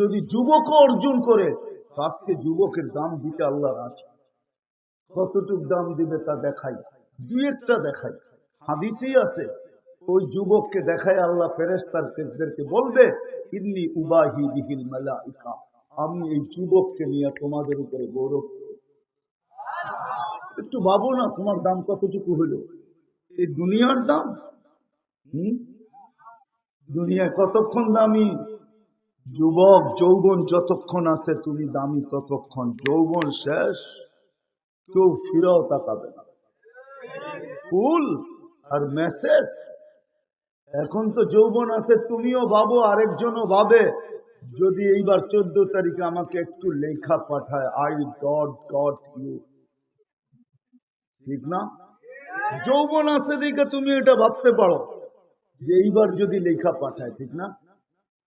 যদি যুবক অর্জন করে, আজকে যুবকের দাম দিতে আল্লাহ আছে। কতটুক দাম দিবে তা দেখাই, দুই একটা দেখাই। হাদিসেই আছে, ওই যুবককে দেখায় আল্লাহ ফেরেশতাদেরকে বলবে, ইন্নী উবাহি বিহিল মালাইকা, আমি এই যুবককে নিয়ে তোমাদের উপরে গৌরব করি। একটু ভাবো না, তোমার দাম কতটুকু হলো? এই দুনিয়ার দাম। দুনিয়ায় কতক্ষণ দামি? যুবক যৌবন যতক্ষণ আছে তুমি দামি ততক্ষণ। যৌবন শেষ, কেউ ফিরাও তাকাবে না। ফুল আর মেসেজ। এখন তো যৌবন আছে, তুমিও ভাবো, আরেকজনও ভাবে, যদি এইবার 14 তারিখে আমাকে একটু লেখা পাঠায়, আই ডট ইউ, ঠিক না? যৌবন আছে দেখে তুমি এটা ভাবতে পারো যে এইবার যদি লেখা পাঠায়, ঠিক না?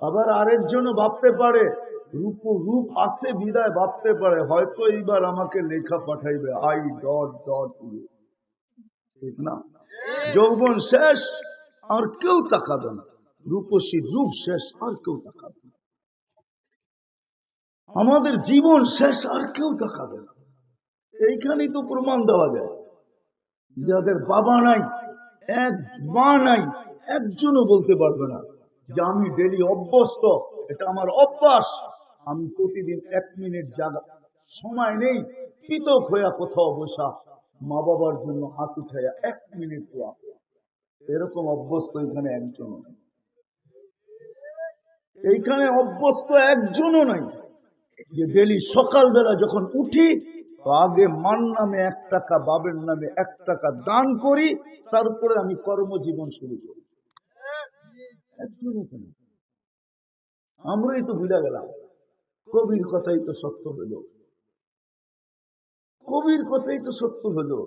আবার আরেকজনও ভাবতে পারে, রূপ আছে বিদায় ভাবতে পারে, হয়তো এইবার আমাকে লেখা পাঠাইবে, আই ডট ইউ, ঠিক না? যৌবন শেষ, আর কেউ তাকাবে না। রূপসী রূপ শেষ, আর কেউ তাকাবে না। আমাদের জীবন শেষ, আর কেউ তাকাবে না। এইখানেই তো প্রমাণ দেওয়া যায়, যাদের বাবা নাই, এক মা নাই, একজনও বলতে পারবে না যে আমি ডেলি অভ্যস্ত, এটা আমার অভ্যাস, আমি প্রতিদিন 1 মিনিট জায়গা সময় নেই, পৃথক হইয়া কোথাও বসা মা বাবার জন্য হাত উঠাইয়া 1 মিনিট দোয়া, এরকম অভ্যস্ত এখানে একজনও নাই। এইখানে অভ্যস্ত একজনও নাই যে ডেলি সকালবেলা যখন উঠি তো আগে মার নামে 1 টাকা, বাবের নামে 1 টাকা দান করি, তারপরে আমি কর্মজীবন শুরু করি। একজনও নেই। আমরাই তো ভুলে গেলাম। কবির কথাই তো সত্য হলো, কবির কথাই তো সত্য হলো।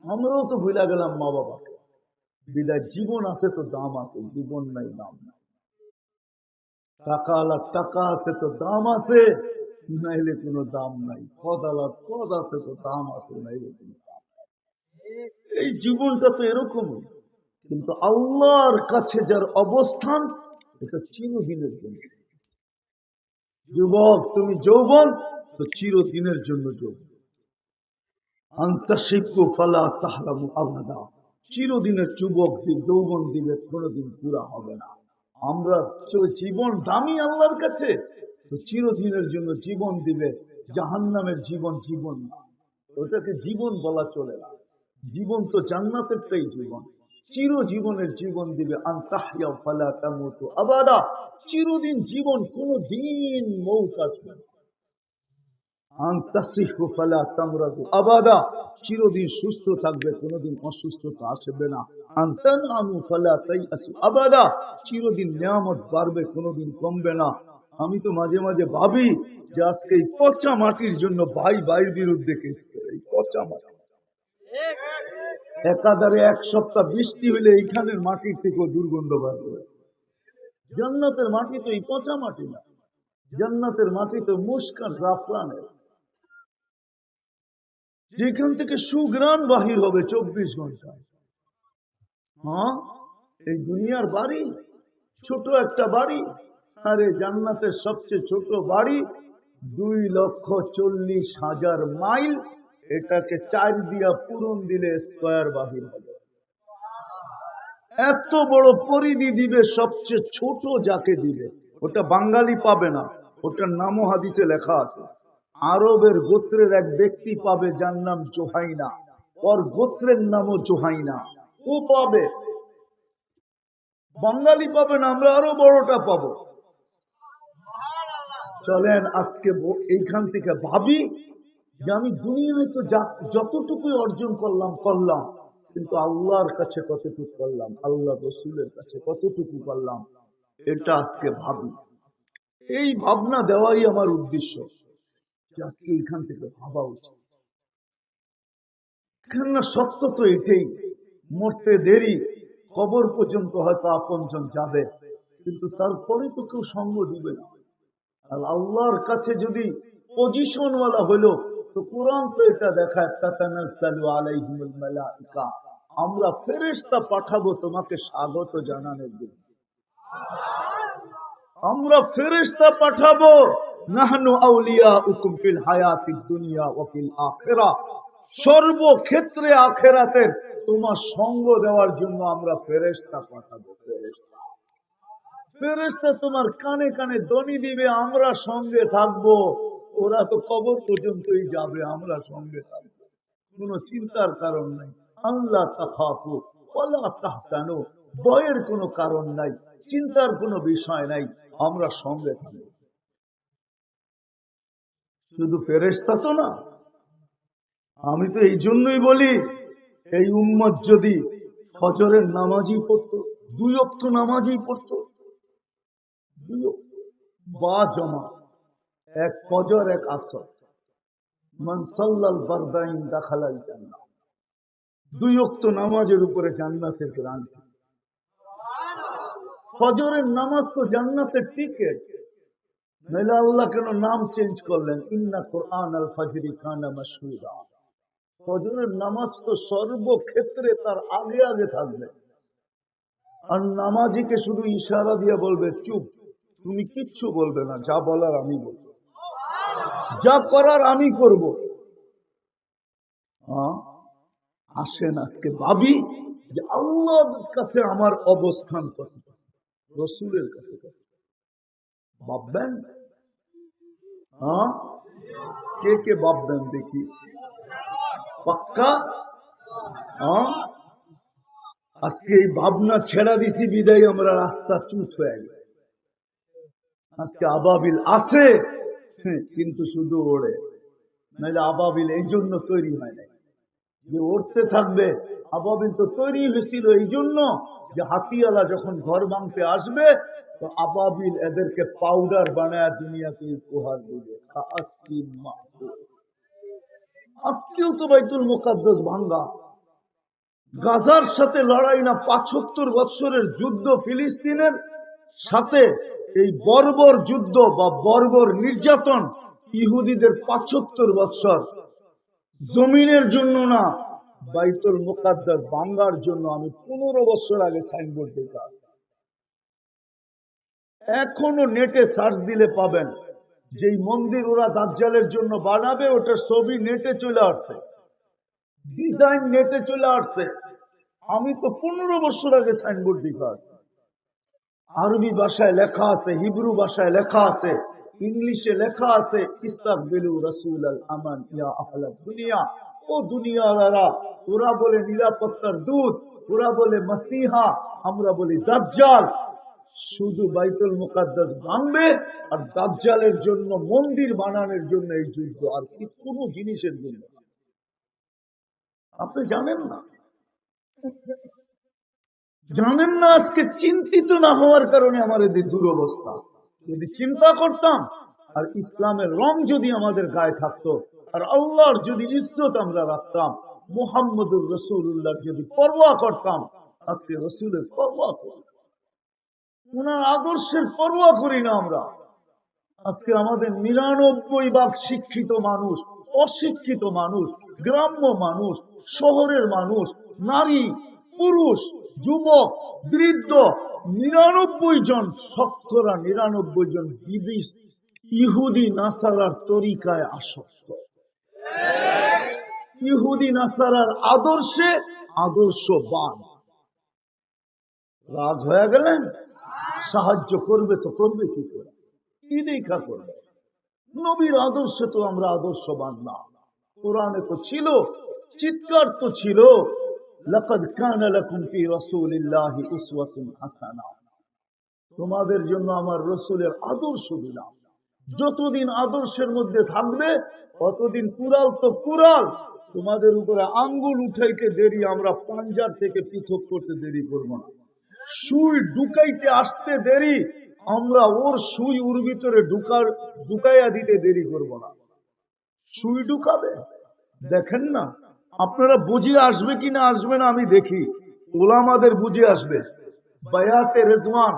আমরাও তো ভুলে গেলাম মা বাবাকে। বিদায় জীবন আছে তো দাম আছে, জীবন নাই দাম নাই। টাকা আলা টাকা আছে তো দাম আছে, নাইলে কোনো দাম নাই। পদ আলা পদ আছে তো দাম আছে, নাইলে কোনো দাম নাই। এই জীবনটা তো এরকমই। কিন্তু আল্লাহর কাছে যার অবস্থান, এটা চিরদিনের জন্য। যুবক তুমি যৌবন তো চিরদিনের জন্য যৌবন। আন্তাশিবু ফালা তাহরামু আবাদা, চিরদিনের যুবক যৌবন দিলে কোনোদিন পুরা হবে না। আমরা জীবন দামি আল্লাহর কাছে, তো চিরদিনের জন্য জীবন দিবে। জাহান্নামের জীবন জীবন না, ওটাকে জীবন বলা চলে না। জীবন তো জান্নাতেরটাই জীবন। চিরজীবনের জীবন দিবে। আনতাহইয়া ফালা তামুতু আবাদা, চিরদিন জীবন, কোনদিন মৌত আসবে না। আনতাসিহু ফালা তামরাদু আবাদা, চিরদিন সুস্থ থাকবে, কোনদিন অসুস্থতা আসবে না। আনতানআমু ফালা তাইয়াসু আবাদা, চিরদিন নিয়ামত বাড়বে, কোনদিন কমবে না। আমি তো মাঝে মাঝে ভাবি যে আজকে এই পচা মাটির জন্য ভাই ভাইয়ের বিরুদ্ধে কেস করে। এই পচা মাটি, একাধারে 1 সপ্তাহ বৃষ্টি হলে এইখানের মাটির থেকেও দুর্গন্ধ বার করে। জান্নাতের মাটি তো এই পচা মাটি না, জান্নাতের মাটি তো মুস্কান জাফরানের, যেখান থেকে সুঘ্রাণ বাহির হবে 24 ঘন্টায়। হ্যাঁ, এই দুনিয়ার বাড়ি ছোট একটা বাড়ি, আরে জান্নাতের সবচেয়ে ছোট বাড়ি 2,40,000 মাইল, এটাকে 4 দিয়া পূরণ দিলে স্কয়ার বাহির হবে। এত বড় পরিধি দিবে, সবচেয়ে ছোট যাকে দিবে ওটা বাঙালি পাবে না, ওটার নামও হাদিসে লেখা আছে। আরবের গোত্রের এক ব্যক্তি পাবে যার নাম জোহাইনা, ওর গোত্রের নামও জোহাইনা, ও পাবে, বাঙালি পাবে না, আমরা আরো বড়টা পাবো। চলেন আজকে এইখান থেকে ভাবি যে আমি দুনিয়ায় তো যতটুকুই অর্জন করলাম, কিন্তু আল্লাহর কাছে কতটুকু করলাম, আল্লাহ রসুলের কাছে কতটুকু করলাম, এটা আজকে ভাবি। এই ভাবনা দেওয়াই আমার উদ্দেশ্য, যে আজকে এইখান থেকে ভাবা উচিত। কেননা সত্য তো এটাই, মরতে দেরি, কবর পর্যন্ত হয়তো আপনজন যাবে, কিন্তু তারপরে তো কেউ সঙ্গ দিবে না। আর আল্লাহর কাছে যদি পজিশন ওয়ালা হলো, তো কোরআন তো এটা দেখায়, তাতানাজ্জালু আলাইহিমুল মালাইকা, আমরা ফেরেশতা পাঠাবো তোমাকে স্বাগত জানানোর জন্য। আমরা ফেরেশতা পাঠাবো, নাহনু আউলিয়াউকুম ফিল হায়াতিদ দুনিয়া ওয়া ফিল আখিরাহ, সর্বক্ষেত্রে আখিরাতের তোমার সঙ্গ দেওয়ার জন্য আমরা ফেরেশতা পাঠাবো। ফেরেশতা ফেরেশতা তোমার কানে কানে ধ্বনি দিবে, আমরা সঙ্গে থাকবো। ওরা তো কবর পর্যন্তই যাবে, আমরা সঙ্গে থাকবো। কোনো চিন্তার কারণ নাই। আল্লাহ তাখাফু ওয়ালা তাহজানু, ভয়ের কোনো কারণ নাই, চিন্তার কোনো বিষয় নাই, আমরা সঙ্গে থাকবো। শুধু ফেরেশতা তো না, আমি তো এই জন্যই বলি, এই উম্মত যদি ফজরের নামাজই পড়তো, 2 ওয়াক্ত নামাজই পড়তো, 2 ওয়াক্ত বা জমা, এক ফজর এক আসর, মান সাল্লাল ফারদাইন দাখালাল জান্নাহ, 2 ওয়াক্ত নামাজের উপরে জান্নাতের গ্যারান্টি। ফজরের নামাজ তো জান্নাতের টিকেট, নইলে আল্লাহ কেন নাম চেঞ্জ করলেন? ইন্না কুরআন আল ফজরি কানা মাশহুদা। ফজরের নামাজ তো সর্বক্ষেত্রে তার আগে আগে থাকবে। আর নামাজিকে শুধু ইশারা দিয়ে বলবে চুপ, তুমি কিচ্ছু বলবে না, যা বলার আমি বলবো, যা করার আমি করব। আসেন আজকে ভাবি যে আল্লাহর কাছে আমার অবস্থান কত, রসুলের কাছে ভাববেন। কে কে ভাববেন দেখি, পাক্কা? আজকে এই ভাবনা ছেড়া দিছি বিদায় আমরা রাস্তা চুপ হয়ে গেছে। আজকে আবাবিল আছে, কিন্তু শুধু ওড়ে, নাহলে আবাবিল এই জন্য তৈরি হয় নাই যে উড়তে থাকবে। আবাবিল তো তৈরি হয়েছিল এই জন্য যে হাতিওয়ালা যখন ঘর ভাঙতে আসবে, তো আবাবিল এদেরকে পাউডার বানায় দুনিয়াকে উপহার দিবে। আজকেও তো বাইতুল মুকাদ্দাস ভাঙ্গা, গাজার সাথে লড়াই না, ৭৫ বছরের যুদ্ধ ফিলিস্তিনের সাথে, এই বর্বর যুদ্ধ বা বর্বর নির্যাতন ইহুদিদের ৭৫ বছর, জমিনের জন্য না, বাইতুল মুকাদ্দাস ভাঙ্গার জন্য। আমি 15 বছর আগে সাইনবোর্ড দেখা, এখনো নেটে সার্চ দিলে পাবেন, যেই মন্দির ওরা দাজ্জালের জন্য বানাবে ওটার ছবি নেটে চলে আসছে, ডিজাইন নেটে চলে আসছে। আমি তো 15 বছর আগে সাইনবোর্ড দেখা, আরবি ভাষায় লেখা আছে, হিব্রু ভাষায় লেখা আছে, ইংলিশে লেখা আছে, ইস্তাকবিলু রাসূলাল আমান ইয়া আহলাদ দুনিয়া। ও দুনিয়াওয়ালারা, ওরা বলে নিরাপত্তার দূত, ওরা বলে মসিহা, আমরা বলি দাজ্জাল। শুধু বাইতুল মুকাদ্দাস ভাঙবে আর দাজ্জালের জন্য মন্দির বানানোর জন্য এই যুদ্ধ, আর কি কোনো জিনিসের জন্য। আপনি জানেন না, জানেন না। আজকে চিন্তিত না হওয়ার কারণে আমাদের দুরবস্থা। যদি চিন্তা করতাম আর ইসলামের রং যদি আমাদের গায়ে থাকতো, আর আল্লাহর যদি ইজ্জত আমরা রাখতাম, মুহাম্মদুর রাসূলুল্লাহ যদি পরোয়া করতাম, আজকে রাসূলের পরোয়া করি, ওনার আদর্শের পরোয়া করি না আমরা। আজকে আমাদের ৯৯% শিক্ষিত মানুষ, অশিক্ষিত মানুষ, গ্রাম্য মানুষ, শহরের মানুষ, নারী, পুরুষ, যুবক, বৃদ্ধ, ৯৯ জন, শতকরা ৯৯ জন বিদেশ ইহুদি নাসারার তরিকায় আসক্ত, ইহুদি নাসারার আদর্শে আদর্শবান। রাগ হয়ে গেলেন? সাহায্য করবে তো করবে কি করে, কি দেখা করবে? নবীর আদর্শে তো আমরা আদর্শবান না। কোরআনে তো ছিল, চিৎকার তো ছিল, লাকাদ কানা লাকুম ফি রাসূলিল্লাহি উসওয়াতুন হাসানা, তোমাদের জন্য আমার রাসূলের আদর্শ দিলাম। যতদিন আদর্শের মধ্যে থাকবে ততদিন কুরাল তো কুরাল, তোমাদের উপরে আঙ্গুল উঠাইতে দেরি, আমরা পাঞ্জার থেকে পৃথক করতে দেরি করব না। সুই ঢুকাইতে আসতে দেরি, আমরা ওর সুই ওর ভিতরে ঢুকাইয়া দিতে দেরি করব না। সুই ঢুকাবে, দেখেন না আপনারা বুঝে আসবে কিনা আসবে না, আমি দেখি ওলামাদের বুঝে আসবে। বায়াতে রেজওয়ান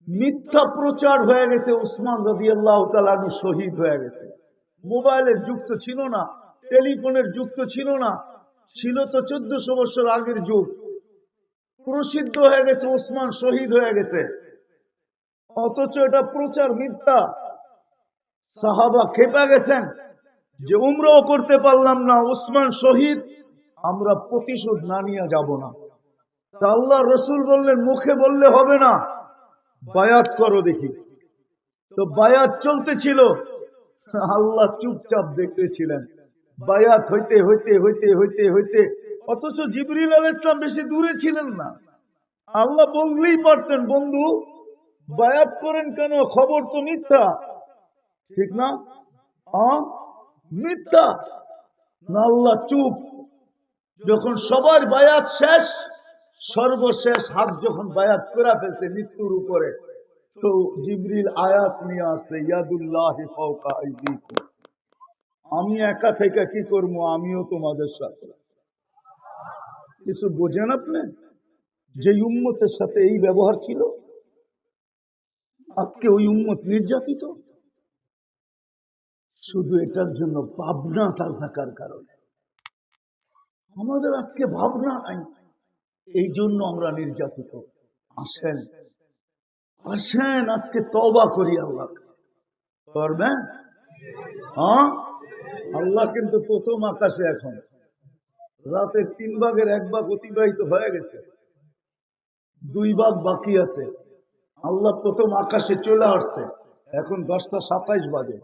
মিথ্যা প্রচার হয়ে গেছে, উসমান রাদিয়াল্লাহু তাআলা আনহু শহীদ হয়ে গেছে। মোবাইলের যুগ তো ছিল না, টেলিফোনের যুগ তো ছিল না, ছিল তো 1400 বছর আগের যুগ। প্রসিদ্ধ হয়ে গেছে, উসমান শহীদ হয়ে গেছে। অথচ এটা প্রচার মিথ্যা। সাহাবা খেপে গেছেন যে উমরাও করতে পারলাম না, উসমান শহীদ, আমরা প্রতিশোধ না নিয়ে যাব না। তা আল্লাহ রসুল বললেন মুখে বললে হবে না, বায়াত করো দেখি। তো বায়াত চলতেছিল, আল্লাহ চুপচাপ দেখতেছিলেন। বায়াত হইতে হইতে হইতে হইতে হইতে, অথচ জিবরিল আলাইহিস সালাম বেশি দূরে ছিলেন না। আল্লাহ বললেই পারতেন বন্ধু বায়াত করেন কেন, খবর তো মিথ্যা, ঠিক না? মিথ্যা না, আল্লাহ চুপ। যখন সবার বায়াত শেষ, সর্বশেষ হাত যখন বায়াত করে ফেলছে মৃত্যুর উপরে, তো জিবরিল আয়াত নিয়ে আসছে, ইয়াদুল্লাহি ফাওকা আইদিকুম, আমি একা থেকে কি করবো, আমিও তোমাদের সাথে। কিছু বোঝেন আপনি? যে উম্মতের সাথে এই ব্যবহার ছিল, আজকে ওই উম্মত নির্যাতিত, শুধু এটার জন্য ভাবনা তার থাকার কারণে। আমাদের আজকে ভাবনা নাই, এই জন্য আমরা নির্যাতিত। আসেন আসেন আজকে তওবা করি আল্লাহর কাছে। করবেন? আল্লাহ কিন্তু প্রথম আকাশে, এখন রাতের 3 ভাগের 1 ভাগ অতিবাহিত হয়ে গেছে, 2 ভাগ বাকি আছে। আল্লাহ প্রথম আকাশে চলে আসছে, এখন 10টা 27 বাজে,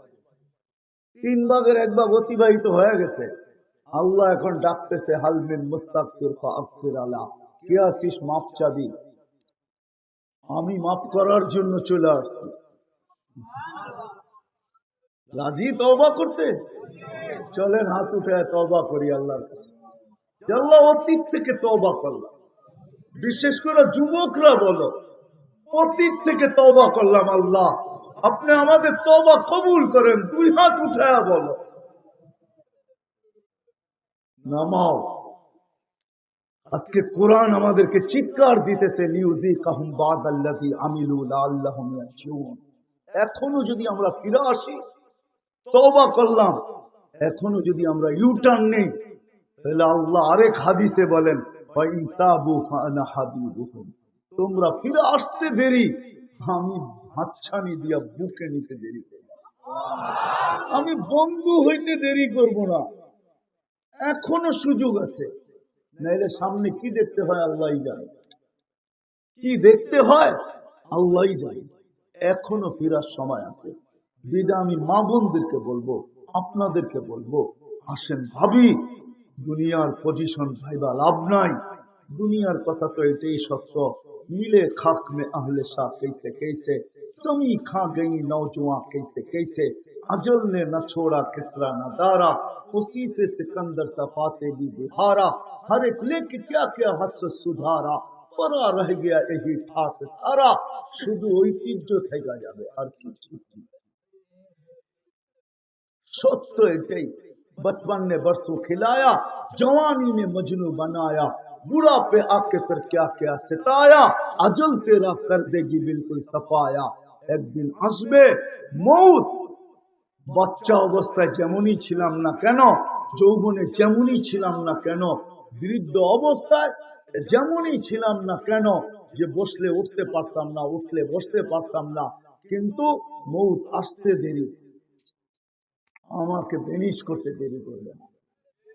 3 ভাগের 1 ভাগ অতিবাহিত হয়ে গেছে। আল্লাহ এখন ডাকতেছে, হাল মিন মুস্তাগফির ফাগফির আলা, কে আসিস মাপ চাবি? আমি মাফ করার জন্য চলে আসছি। রাজি তওবা করতে? চলেন হাত উঠে তওবা করি আল্লাহর কাছে। আল্লাহ অতীত থেকে তওবা করলাম, বিশেষ করে যুবকরা বলো, অতীত থেকে তওবা করলাম, আল্লাহ আপনি আমাদের তওবা কবুল করেন। 2 হাত উঠায়া বলো, নামাও। আজকে কোরআন আমাদেরকে চিৎকার দিতেছে, লিউযিকাহুম বাদাল্লাযী আমিলু লাআল্লাহুম ইয়ারজিউন। এখনো যদি আমরা ফিরে আসি, তওবা করলাম, এখনো যদি আমরা ইউটার্ন নেই, তাহলে আল্লাহ আরেক হাদিসে বলেন, ওয়া ইন তাবু ফাআনা হাবিবুহুম, তোমরা ফিরে আসতে দেরি, আমি হাতছানি দিয়া বুকে নিতে দেরি করব, আমি বন্ধু হইতে দেরি করব না। এখনো সুযোগ আছে, নাইলে সামনে কি দেখতে হয় আল্লাহই জানে, কি দেখতে হয় আল্লাহই জানে। এখনো ফিরার সময় আছে। বিদা আমি মা বোনদেরকে বলবো, আপনাদেরকে বলবো, আসেন ভাবি, দুনিয়ার পজিশন ভাইবা লাভ নাই। দুনিয়ার কথা তো এটাই সত্য, মিলে খাক মে আহলে শাহ कैसे कैसे, समी खा गई नौजवान कैसे कैसे, अजल ने न छोड़ा किसरा न दारा, उसी से सिकंदर सफाते भी बिहारा, हर एक लेके क्या क्या हस सुधारा, परा रह गया यही ठाट सारा, শুধু ঐতিহ্য থেকে যাবে আর কিছু। सत्य एटाई, बचपन ने बरसों खिलाया, जवानी ने मजनू बनाया, बुढ़ा पे आके फिर क्या क्या सिताया, अजल तेरा कर देगी बिल्कुल सफाया, एक दिन আসবে মৌত। বাচ্চা অবস্থায় যেমনই ছিলাম না কেন, যৌবনে যেমনই ছিলাম না কেন, বৃদ্ধ অবস্থায় যেমনই ছিলাম না কেন, যে বসলে উঠতে পারতাম না, উঠলে বসতে পারতাম না, কিন্তু মৌত আসতে দেরি, আমাকে বেনিশ করতে দেরি করবে না।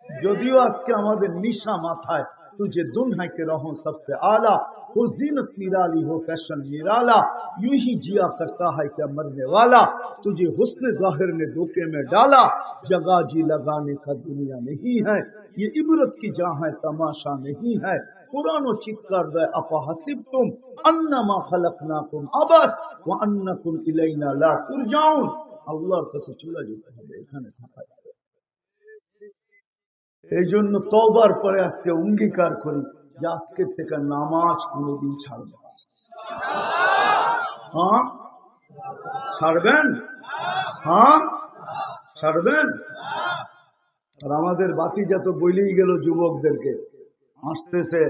যদিও আজকে আমাদের নিশা মাথায়, तुझे दुल्हन के रहो सबसे आला, हो जीनत निराली हो फैशन निराला, यूं ही जिया करता है क्या मरने वाला, तुझे हुस्न जाहिर ने धोखे में डाला, जगह जी लगाने का दुनिया नहीं है, ये इबरत की जहाँ है तमाशा नहीं है, पुरानो चित्कार दे अफहसिब तुम अन्नमा खलकनाकुम अबस व अन्नकुम इलैना ला तुरजाउन। আল্লাহর কাছে চলে যেতে হবে, এখানে থাকা যাবে। এই জন্য তওবার পরে আজকে অঙ্গীকার করি যে আজকে থেকে নামাজ কোনোদিন ছাড়ব না। হ্যাঁ ছাড়বেন? হ্যাঁ ছাড়বেন? আর আমাদের বাতিজা তো বলেই গেল যুবকদেরকে, আসতেছে,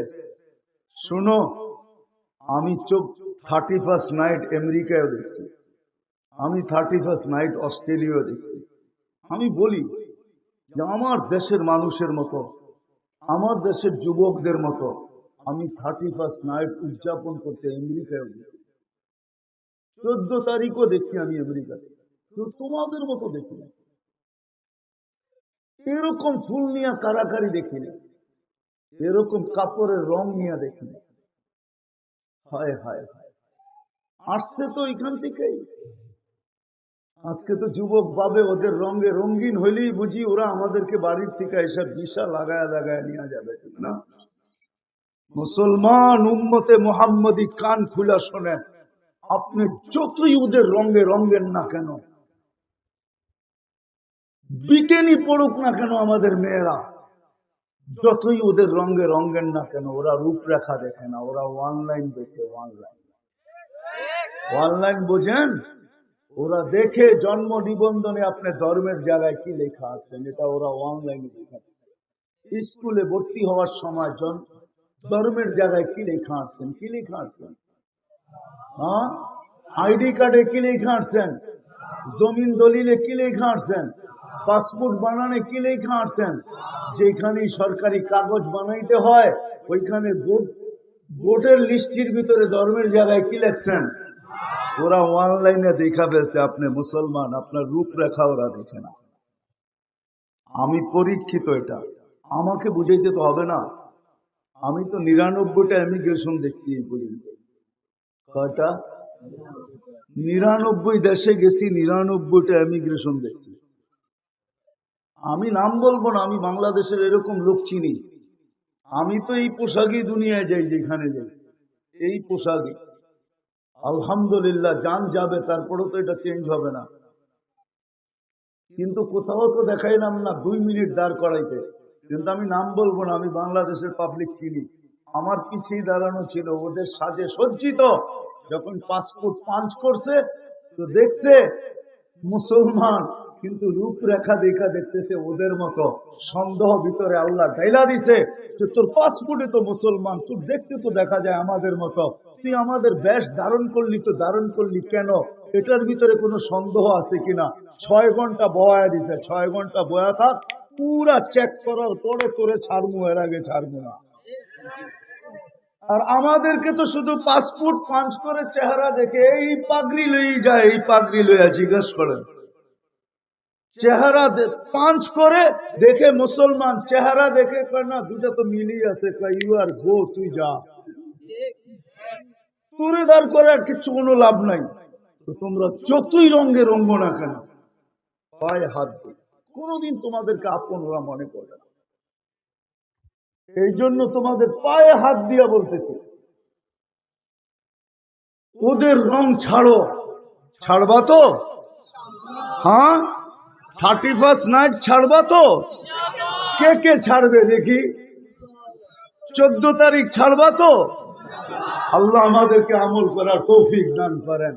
শুনো, আমি 31st নাইট আমেরিকায় দেখছি, আমি 31st নাইট অস্ট্রেলিয়া দেখছি। আমি বলি যে আমার দেশের মানুষের মতো, আমার দেশের যুবকদের মতো আমি 31st নাইট উদযাপন করতে আমেরিকায় গেছি। 14 তারিখও দেখছি আমি আমেরিকাতে, তো তোমাদের মতো দেখি না, এরকম ফুল নিয়ে কারাকারি দেখি না, এরকম কাপড়ের রং নিয়ে দেখি না। হায় হায় হায়, আসছে তো এখান থেকেই। আজকে তো যুবক ভাবে ওদের রঙে রঙিন হইলেই বুঝি ওরা আমাদেরকে বাড়ির থেকে এসব ভিসা লাগায় লাগায় নিয়ে যাবে, ঠিক না? মুসলমান উম্মতে মুহাম্মদী কান খুলা শোনেন, আপনি যতই ওদের রঙে রঙেন না কেন, বিকেনি পড়ুক না কেন আমাদের মেয়েরা, যতই ওদের রঙে রঙেন না কেন, ওরা রূপরেখা দেখে না, ওরা অনলাইন দেখে। অনলাইন বোঝেন? ওরা দেখে জন্ম নিবন্ধনে আপনার ধর্মের জায়গায় কি লেখা আছে, এটা ওরা অনলাইনে দেখে। স্কুলে ভর্তি হওয়ার সময় ধর্মের জায়গায় কি লেখা আসছেন, কি লেখা আসছেন? হ্যাঁ, আইডি কার্ডে কি লেখা আসছেন, জমিন দলিলে কি লেখা আসছেন, পাসপোর্ট বানানে কি লেখা আসছেন, যেখানে সরকারি কাগজ বানাইতে হয় ওইখানে ভোটের লিস্টির ভিতরে ধর্মের জায়গায় কি লেখছেন, ওরা অনলাইনে দেখা ফেলছে আপনি মুসলমান, আপনার রূপরেখা ওরা দেখে না। আমি পরীক্ষিত, এটা আমাকে বুঝাইতে তো হবে না। আমি তো 99টা ইমিগ্রেশন দেখছি এই পর্যন্ত। কয়টা? 99 দেশে গেছি, 99টা ইমিগ্রেশন দেখছি। আমি নাম বলবো না, আমি বাংলাদেশের এরকম লোক চিনি। আমি তো এই পোশাকই দুনিয়ায় যাই, যেখানে যাই এই পোশাকই। আলহামদুলিল্লাহ, জান যাবে, তারপরেও তো এটা চেঞ্জ হবে না। কিন্তু কোথাও তো দেখাইলাম না 2 মিনিট দাঁড় করাইতে, কিন্তু আমি নাম বলবো না, আমি বাংলাদেশের পাবলিক চিনি। আমার পিছিয়ে দাঁড়ানো ছিল, ওদের সাজে সজ্জিত। যখন পাসপোর্ট পাঞ্চ করছে তো দেখছে মুসলমান, কিন্তু রূপরেখা দেখা দেখতেছে ওদের মতো। সন্দেহ ভিতরে আল্লাহ ঢাইলা দিছে যে তোর পাসপোর্টে তো মুসলমান, তোর দেখতে তো দেখা যায় আমাদের মতো, তুই আমাদের বেশ ধারণ করলি, তো ধারণ করলি কেন, এটার ভিতরে কোনো সন্দেহ আছে কিনা। 6 ঘন্টা বয়া দিছে, 6 ঘন্টা বয়া থাক, পুরা চেক করার পরে তোরে ছাড়বো, এর আগে ছাড়বো না। আর আমাদেরকে তো শুধু পাসপোর্ট পাঞ্চ করে চেহারা দেখে এই পাগড়ি লই যায়, এই পাগড়ি লইয়া জিজ্ঞেস করেন, চেহারা পাঞ্চ করে দেখে মুসলমান, চেহারা দেখে কয় না দুটা তো মিলিয়ে আছে, ইউ আর গো, তুই যা, তুরে দাঁড় করে আর কিছু কোনো লাভ নাই। তো তোমরা যতই রঙে রঙ্গ না কেন, পায়ে হাত দিই, কোনদিন তোমাদেরকে আপন ওরা মনে করে না। এই জন্য তোমাদের পায়ে হাত দিয়া বলতেছে, ওদের রং ছাড়ো। ছাড়বা তো? হ্যাঁ, 31st নাইট ছাড়বা তো? কে কে ছাড়বে দেখি? 14 তারিখ ছাড়বা তো? আল্লাহ আমাদেরকে আমল করার তৌফিক দান করেন।